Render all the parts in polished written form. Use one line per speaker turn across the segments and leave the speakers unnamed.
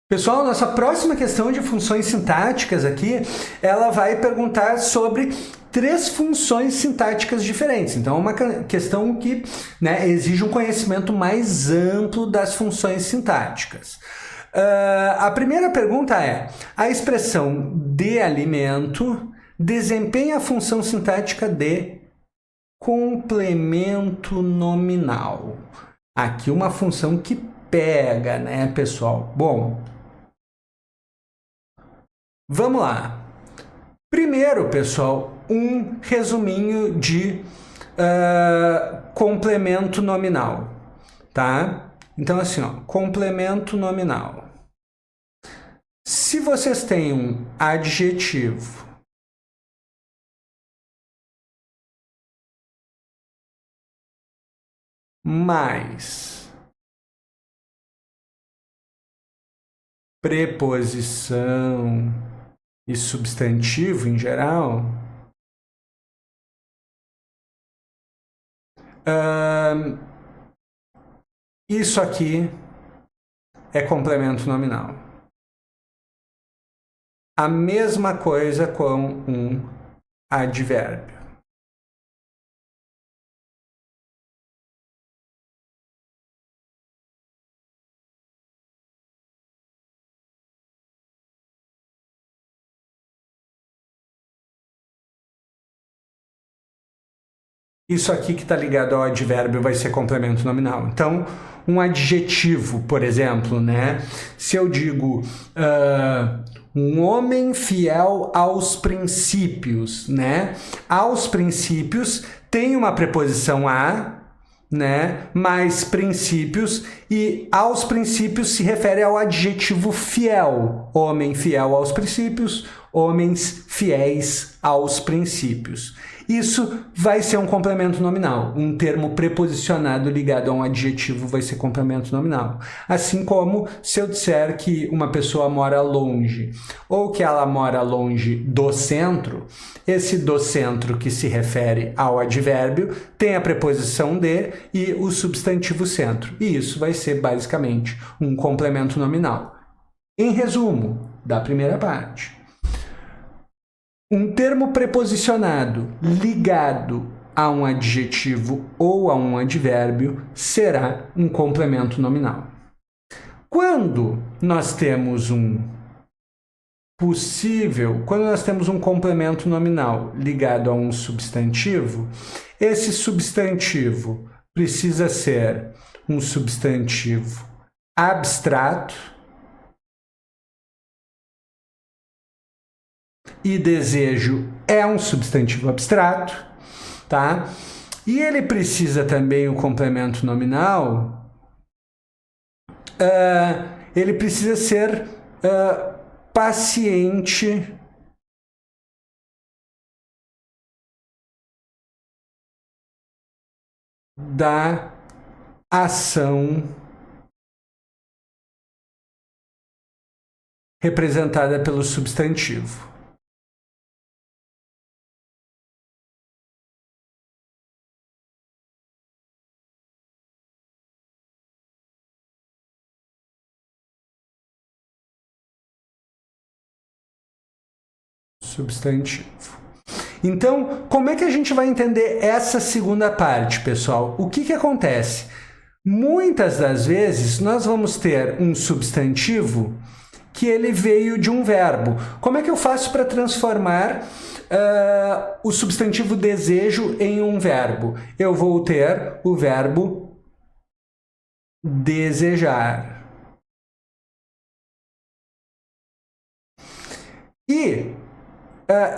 Pessoal, nossa próxima questão de funções sintáticas aqui, ela vai perguntar sobre 3 funções sintáticas diferentes. Então, é uma questão que, né, exige um conhecimento mais amplo das funções sintáticas. A primeira pergunta é: a expressão de alimento desempenha a função sintática de complemento nominal. Aqui uma função que pega, né, pessoal? Bom, vamos lá. Primeiro, pessoal, um resuminho de complemento nominal, tá? Então, assim, ó, complemento nominal. Se vocês têm um adjetivo mais preposição e substantivo em geral, isso aqui é complemento nominal. A mesma coisa com um advérbio. Isso aqui que está ligado ao advérbio vai ser complemento nominal. Então, um adjetivo, por exemplo, né? Se eu digo um homem fiel aos princípios, né? Aos princípios tem uma preposição a, né? Mais princípios, e aos princípios se refere ao adjetivo fiel. Homem fiel aos princípios, homens fiéis aos princípios. Isso vai ser um complemento nominal. Um termo preposicionado ligado a um adjetivo vai ser complemento nominal. Assim como se eu disser que uma pessoa mora longe ou que ela mora longe do centro, esse do centro que se refere ao advérbio tem a preposição de e o substantivo centro. E isso vai ser basicamente um complemento nominal. Em resumo, da primeira parte, um termo preposicionado ligado a um adjetivo ou a um advérbio será um complemento nominal. Quando nós temos um complemento nominal ligado a um substantivo, esse substantivo precisa ser um substantivo abstrato, e desejo é um substantivo abstrato, tá? E ele precisa também, o complemento nominal, ele precisa ser paciente da ação representada pelo substantivo. Substantivo. Então, como é que a gente vai entender essa segunda parte, pessoal? O que acontece? Muitas das vezes, nós vamos ter um substantivo que ele veio de um verbo. Como é que eu faço para transformar o substantivo desejo em um verbo? Eu vou ter o verbo desejar. E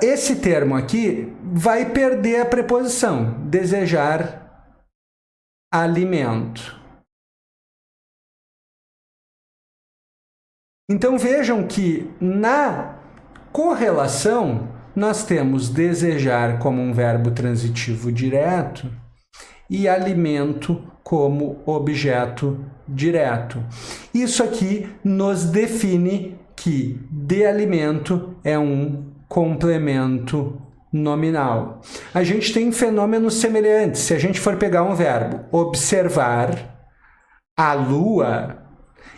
esse termo aqui vai perder a preposição, desejar alimento. Então vejam que na correlação nós temos desejar como um verbo transitivo direto e alimento como objeto direto. Isso aqui nos define que de alimento é um complemento nominal. A gente tem fenômenos semelhantes. Se a gente for pegar um verbo observar a lua,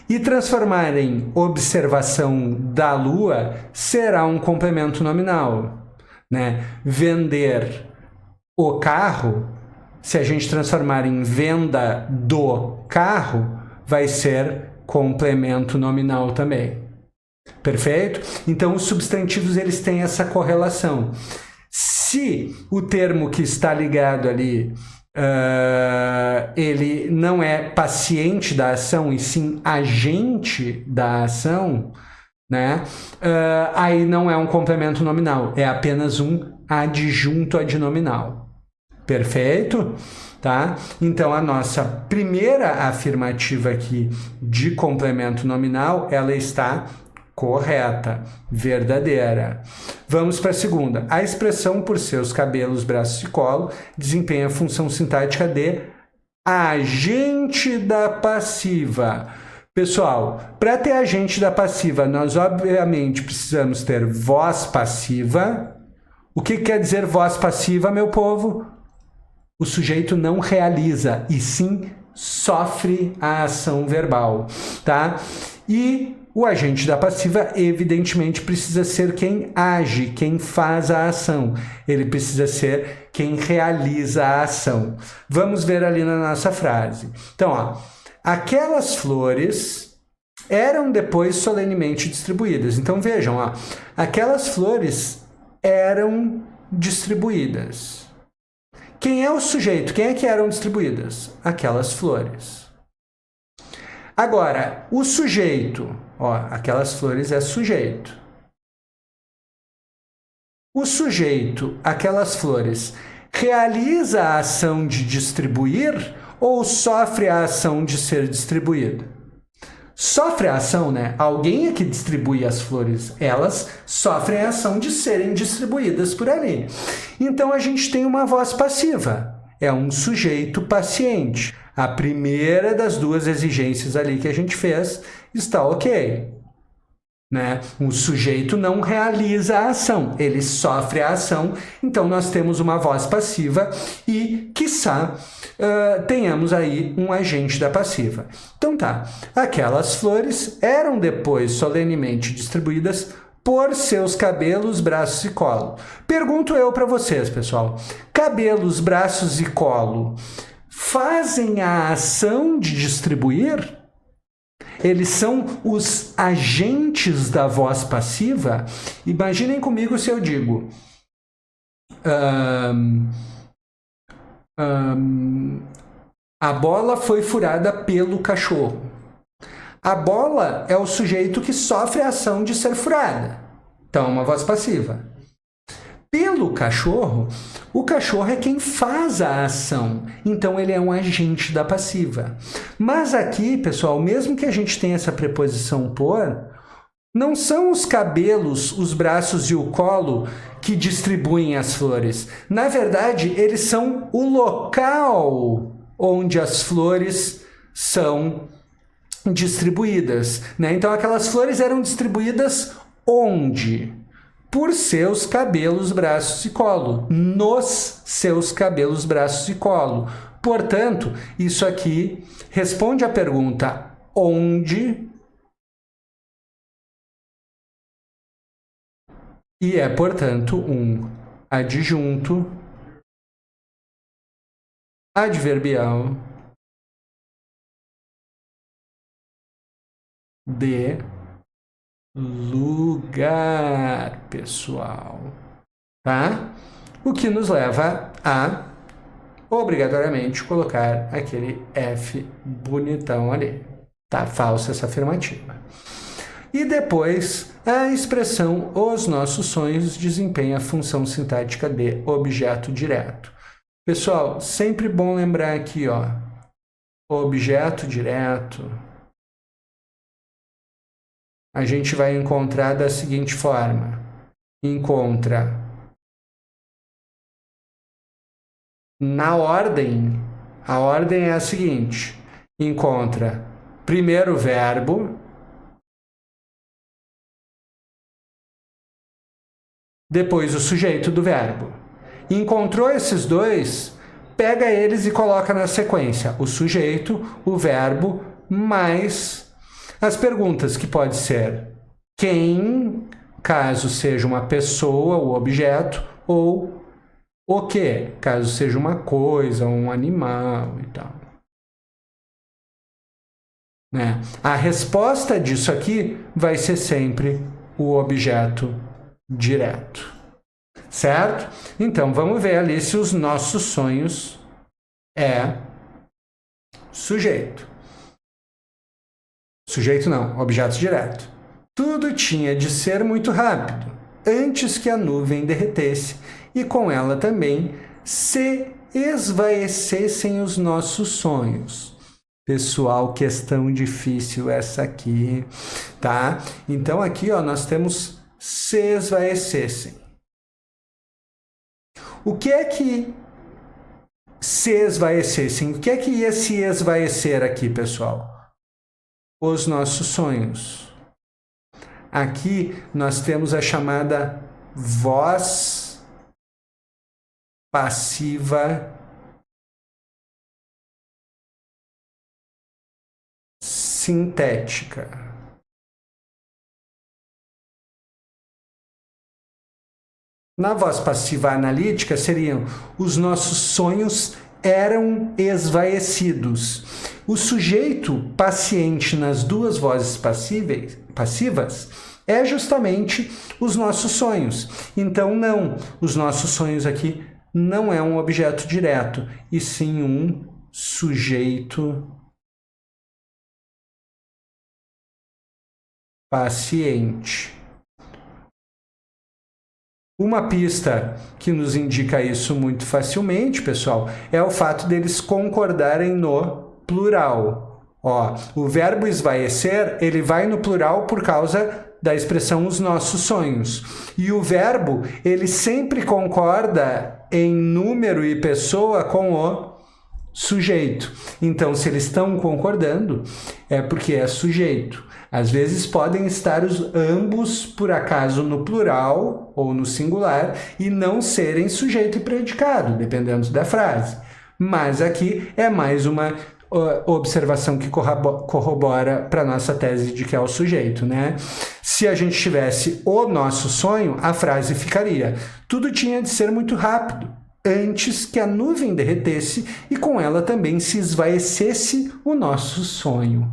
E transformar em observação da lua será um complemento nominal, né? Vender o carro, se a gente transformar em venda do carro, vai ser complemento nominal também. Perfeito? Então, os substantivos eles têm essa correlação. Se o termo que está ligado ali ele não é paciente da ação e sim agente da ação, né? Aí não é um complemento nominal, é apenas um adjunto adnominal. Perfeito? Tá? Então, a nossa primeira afirmativa aqui de complemento nominal, ela está correta, verdadeira. Vamos para a segunda. A expressão por seus cabelos, braços e colo desempenha a função sintática de agente da passiva. Pessoal, para ter agente da passiva, nós obviamente precisamos ter voz passiva. O que quer dizer voz passiva, meu povo? O sujeito não realiza, e sim sofre a ação verbal, tá? E o agente da passiva, evidentemente, precisa ser quem age, quem faz a ação. Ele precisa ser quem realiza a ação. Vamos ver ali na nossa frase. Então, ó, aquelas flores eram depois solenemente distribuídas. Então, vejam, ó, aquelas flores eram distribuídas. Quem é o sujeito? Quem é que eram distribuídas? Aquelas flores. Agora, o sujeito, ó, aquelas flores é sujeito. O sujeito, aquelas flores, realiza a ação de distribuir ou sofre a ação de ser distribuído? Sofre a ação, né? Alguém é que distribui as flores. Elas sofrem a ação de serem distribuídas por ali. Então, a gente tem uma voz passiva. É um sujeito paciente. A primeira das duas exigências ali que a gente fez está ok. Né? O sujeito não realiza a ação, ele sofre a ação, então nós temos uma voz passiva e, quiçá, tenhamos aí um agente da passiva. Então tá, aquelas flores eram depois solenemente distribuídas por seus cabelos, braços e colo. Pergunto eu para vocês, pessoal, cabelos, braços e colo fazem a ação de distribuir? Eles são os agentes da voz passiva? Imaginem comigo se eu digo a bola foi furada pelo cachorro. A bola é o sujeito que sofre a ação de ser furada. Então, é uma voz passiva. Pelo cachorro, o cachorro é quem faz a ação, então ele é um agente da passiva. Mas aqui, pessoal, mesmo que a gente tenha essa preposição por, não são os cabelos, os braços e o colo que distribuem as flores. Na verdade, eles são o local onde as flores são distribuídas, né? Então, aquelas flores eram distribuídas onde? Por seus cabelos, braços e colo. Nos seus cabelos, braços e colo. Portanto, isso aqui responde à pergunta onde e é, portanto, um adjunto adverbial de lugar, pessoal, tá? O que nos leva a obrigatoriamente colocar aquele F bonitão ali, tá? Falsa essa afirmativa. E depois a expressão os nossos sonhos desempenha a função sintática de objeto direto. Pessoal, sempre bom lembrar aqui, ó, objeto direto a gente vai encontrar da seguinte forma. Encontra na ordem, a ordem é a seguinte. Encontra primeiro o verbo, depois o sujeito do verbo. Encontrou esses dois, pega eles e coloca na sequência. O sujeito, o verbo, mais As perguntas que pode ser quem, caso seja uma pessoa, o objeto, ou o que, caso seja uma coisa, um animal e tal. Né? A resposta disso aqui vai ser sempre o objeto direto. Certo? Então, vamos ver ali se os nossos sonhos é sujeito. Sujeito não, objeto direto. Tudo tinha de ser muito rápido, antes que a nuvem derretesse e com ela também se esvaecessem os nossos sonhos. Pessoal, questão difícil essa aqui, tá? Então aqui, ó, nós temos se esvaecessem. O que é que se esvaecessem? O que é que ia se esvaecer aqui, pessoal? Os nossos sonhos. Aqui nós temos a chamada voz passiva sintética. Na voz passiva analítica seriam os nossos sonhos eram esvaecidos. O sujeito paciente nas duas vozes passivas é justamente os nossos sonhos. Então, não, os nossos sonhos aqui não é um objeto direto, e sim um sujeito paciente. Uma pista que nos indica isso muito facilmente, pessoal, é o fato deles concordarem no plural. Ó, o verbo esvaecer, ele vai no plural por causa da expressão os nossos sonhos. E o verbo, ele sempre concorda em número e pessoa com o sujeito. Então, se eles estão concordando, é porque é sujeito. Às vezes podem estar ambos, por acaso, no plural ou no singular e não serem sujeito e predicado, dependendo da frase. Mas aqui é mais uma observação que corrobora para a nossa tese de que é o sujeito, né? Se a gente tivesse o nosso sonho, a frase ficaria: tudo tinha de ser muito rápido, antes que a nuvem derretesse e com ela também se esvaecesse o nosso sonho.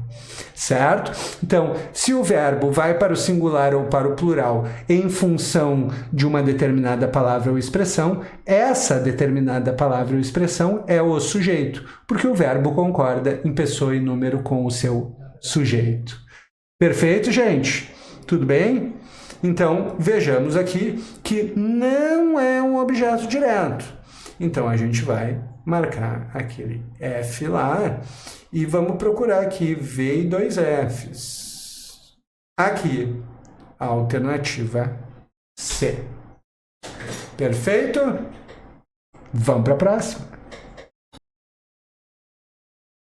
Certo? Então, se o verbo vai para o singular ou para o plural em função de uma determinada palavra ou expressão, essa determinada palavra ou expressão é o sujeito, porque o verbo concorda em pessoa e número com o seu sujeito. Perfeito, gente? Tudo bem? Então, vejamos aqui que não é um objeto direto. Então, a gente vai marcar aquele F lá e vamos procurar aqui V e 2 Fs. Aqui, a alternativa C. Perfeito? Vamos para a próxima.